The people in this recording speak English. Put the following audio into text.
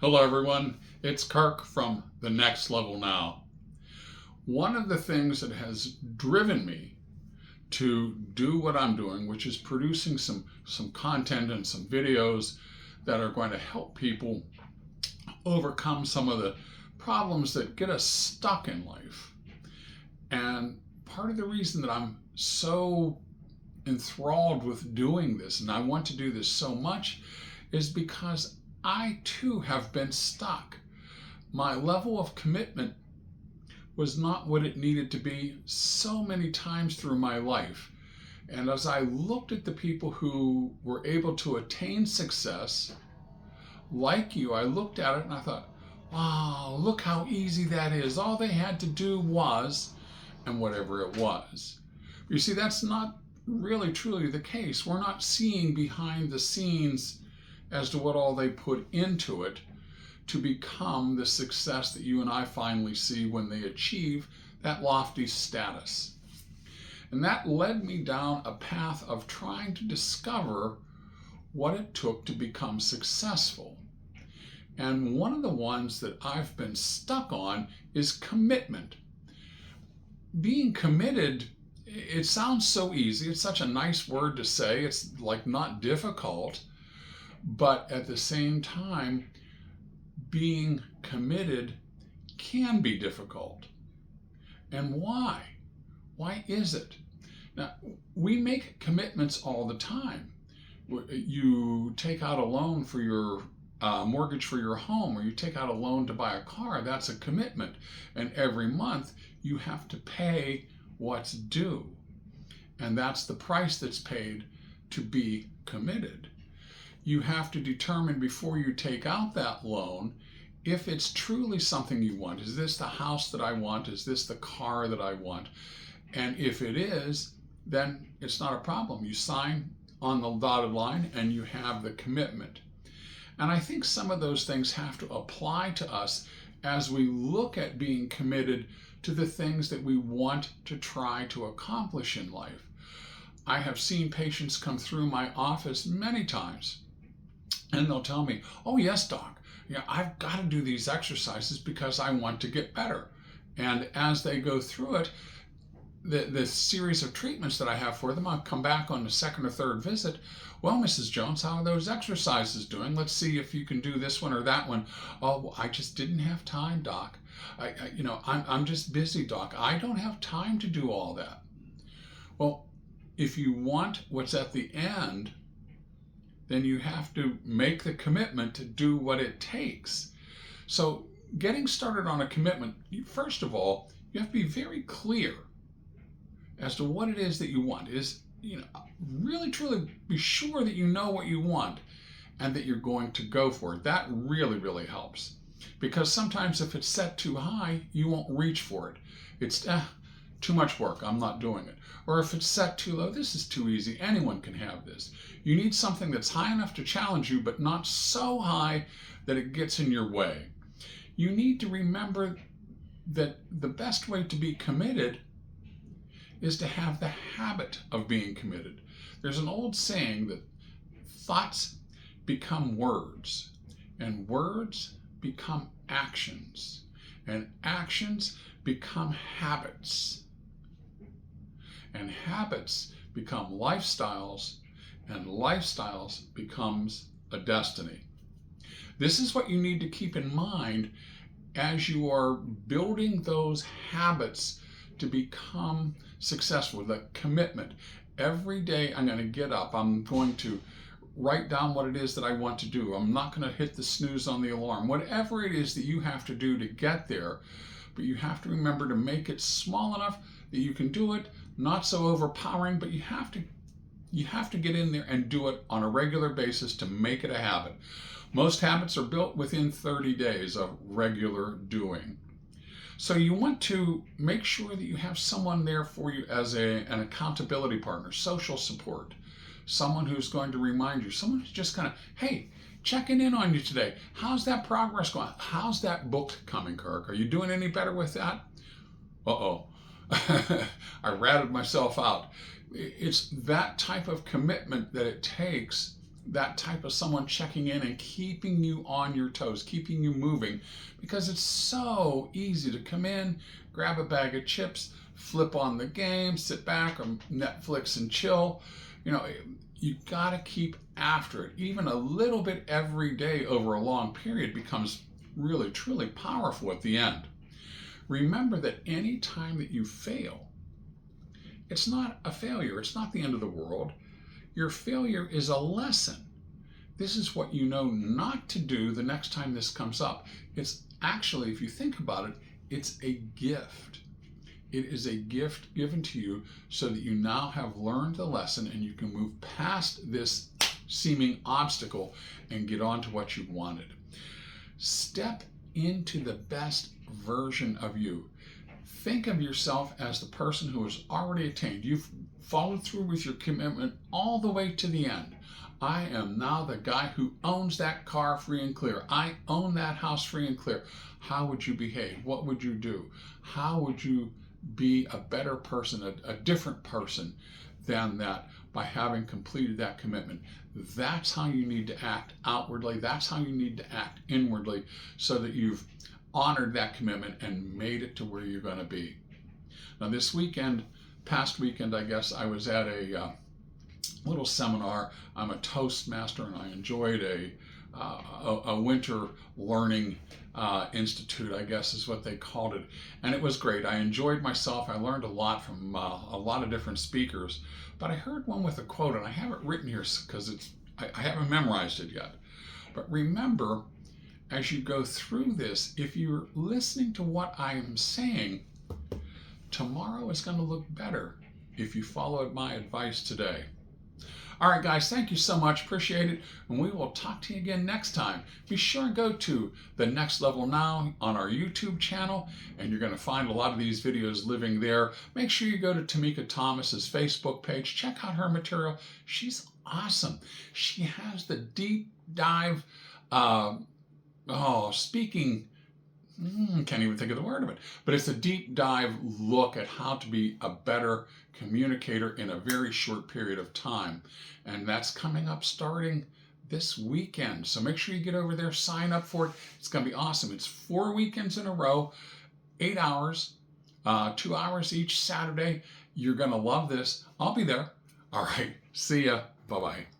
Hello, everyone. It's Kirk from The Next Level Now. One of the things that has driven me to do what I'm doing, which is producing some content and some videos that are going to help people overcome some of the problems that get us stuck in life. And part of the reason that I'm so enthralled with doing this, and I want to do this so much, is because I too have been stuck. My level of commitment was not what it needed to be so many times through my life. And as I looked at the people who were able to attain success, like you, I looked at it and I thought, wow, look how easy that is. All they had to do was, and whatever it was. You see, that's not really truly the case. We're not seeing behind the scenes as to what all they put into it to become the success that you and I finally see when they achieve that lofty status. And that led me down a path of trying to discover what it took to become successful. And one of the ones that I've been stuck on is commitment. Being committed, it sounds so easy. It's such a nice word to say. It's like not difficult. But at the same time, being committed can be difficult. And why? Why is it? Now, we make commitments all the time. You take out a loan for your mortgage for your home, or you take out a loan to buy a car. That's a commitment. And every month you have to pay what's due. And that's the price that's paid to be committed. You have to determine before you take out that loan if it's truly something you want. Is this the house that I want? Is this the car that I want? And if it is, then it's not a problem. You sign on the dotted line and you have the commitment. And I think some of those things have to apply to us as we look at being committed to the things that we want to try to accomplish in life. I have seen patients come through my office many times, and they'll tell me, oh yes, doc, I've got to do these exercises because I want to get better. And as they go through it, the series of treatments that I have for them, I'll come back on the second or third visit. Well, Mrs. Jones, how are those exercises doing? Let's see if you can do this one or that one. Oh, I just didn't have time, doc. I'm just busy, doc. I don't have time to do all that. Well, if you want what's at the end, then you have to make the commitment to do what it takes. So getting started on a commitment, first of all, you have to be very clear as to what it is that you want. Really truly be sure that you know what you want and that you're going to go for it. That really, really helps. Because sometimes if it's set too high, you won't reach for it. It's too much work, I'm not doing it. Or if it's set too low, this is too easy, anyone can have this. You need something that's high enough to challenge you, but not so high that it gets in your way. You need to remember that the best way to be committed is to have the habit of being committed. There's an old saying that thoughts become words, and words become actions, and actions become habits. And habits become lifestyles, and lifestyles becomes a destiny. This is what you need to keep in mind as you are building those habits to become successful. The commitment. Every day I'm going to get up, I'm going to write down what it is that I want to do. I'm not going to hit the snooze on the alarm. Whatever it is that you have to do to get there, but you have to remember to make it small enough that you can do it, not so overpowering, but you have to get in there and do it on a regular basis to make it a habit. Most habits are built within 30 days of regular doing. So you want to make sure that you have someone there for you as an accountability partner, social support, someone who's going to remind you, someone who's just kind of, hey, checking in on you today. How's that progress going? How's that book coming, Kirk? Are you doing any better with that? Uh-oh. I ratted myself out. It's that type of commitment that it takes that type of someone checking in and keeping you on your toes, keeping you moving, because it's so easy to come in, grab a bag of chips, flip on the game, sit back or Netflix and chill. You know, you got to keep after it. Even a little bit every day over a long period becomes really, truly powerful at the end. Remember that any time that you fail, it's not a failure. It's not the end of the world. Your failure is a lesson. This is what you know not to do the next time this comes up. It's actually, if you think about it, it's a gift. It is a gift given to you so that you now have learned the lesson and you can move past this seeming obstacle and get on to what you wanted. Step into the best version of you. Think of yourself as the person who has already attained. You've followed through with your commitment all the way to the end. I am now the guy who owns that car free and clear. I own that house free and clear. How would you behave? What would you do? How would you be a better person, a different person than that by having completed that commitment? That's how you need to act outwardly. That's how you need to act inwardly so that you've honored that commitment and made it to where you're going to be. Now this weekend, past weekend, I guess, I was at a little seminar. I'm a Toastmaster and I enjoyed a winter learning institute, I guess is what they called it. And it was great. I enjoyed myself. I learned a lot from a lot of different speakers. But I heard one with a quote, and I have it written here because I haven't memorized it yet. But remember, as you go through this, if you're listening to what I am saying, tomorrow is going to look better if you followed my advice today. All right, guys, thank you so much. Appreciate it. And we will talk to you again next time. Be sure and go to The Next Level Now on our YouTube channel, and you're going to find a lot of these videos living there. Make sure you go to Tamika Thomas's Facebook page. Check out her material. She's awesome. She has the deep dive, speaking, can't even think of the word of it, but it's a deep dive look at how to be a better communicator in a very short period of time. And that's coming up starting this weekend. So make sure you get over there, sign up for it. It's going to be awesome. It's 4 weekends in a row, 8 hours, 2 hours each Saturday. You're going to love this. I'll be there. All right. See ya. Bye-bye.